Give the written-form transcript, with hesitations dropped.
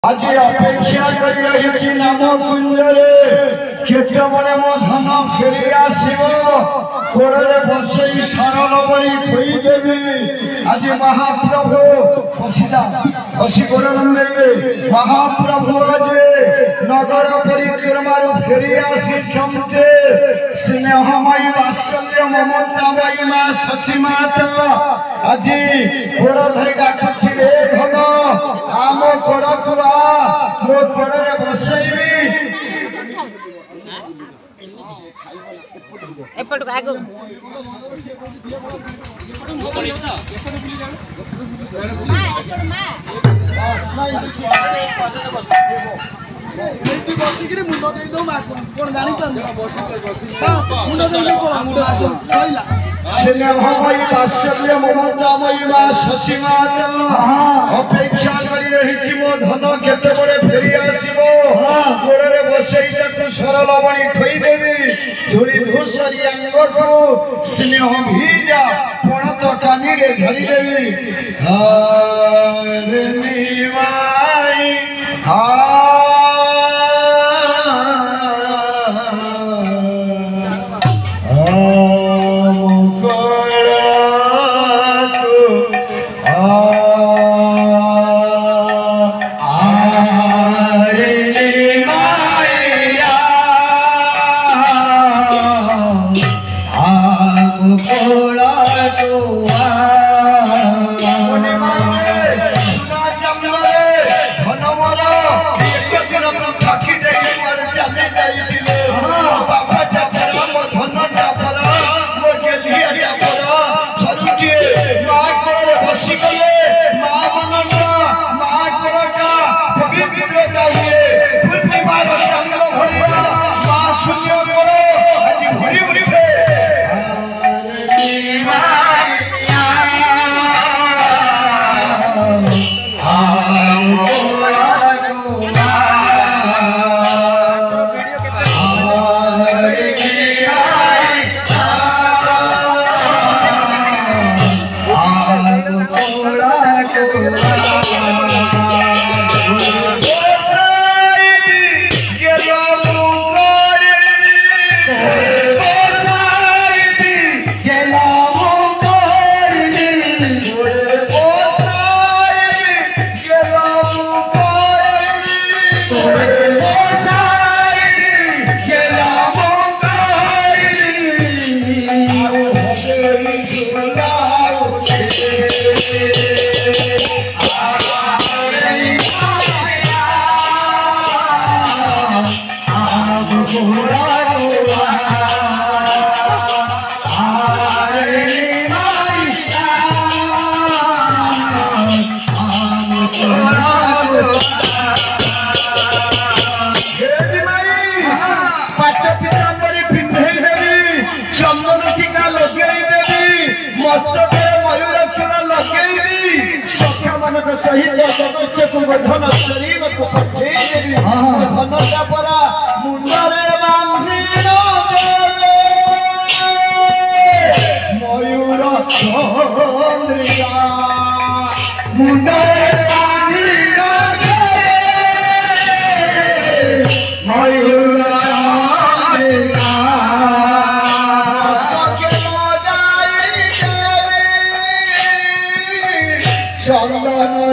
आज अपेक्षा कर रही नाम कुंजरे केते बड़े मो धन फेरी आसीबो कोड़े बसई सरल बड़ी खोई देवी आज महाप्रभु बसिदा बसी गोड़ नंदे महाप्रभु आज नगर परिक्रमा फेरी आसी छमते स्नेहमयी वात्सल्य ममतामयी मां सची माता आज गोड़ धरी डाकुछि रे धन आम गोड़ कुआ मो गोड़े बसईबी एपट आगो स्नेहमयी वात्सल्य ममतामयी मां सची माता अपेक्षा करी रही मो धन केते बड़े फेरी आसीबो गोड़े बसई ताकू सरल बणी खोई देवी धूली धूसरी अंग को स्नेह भीजा पणत कानी रे झड़ी देवी हरे निवाई सदस्य को धन शरीर को पठेई धन परा मुंडरे बांधी मयूर चंद्रिका मुंडरे बांधी मयूर चंदन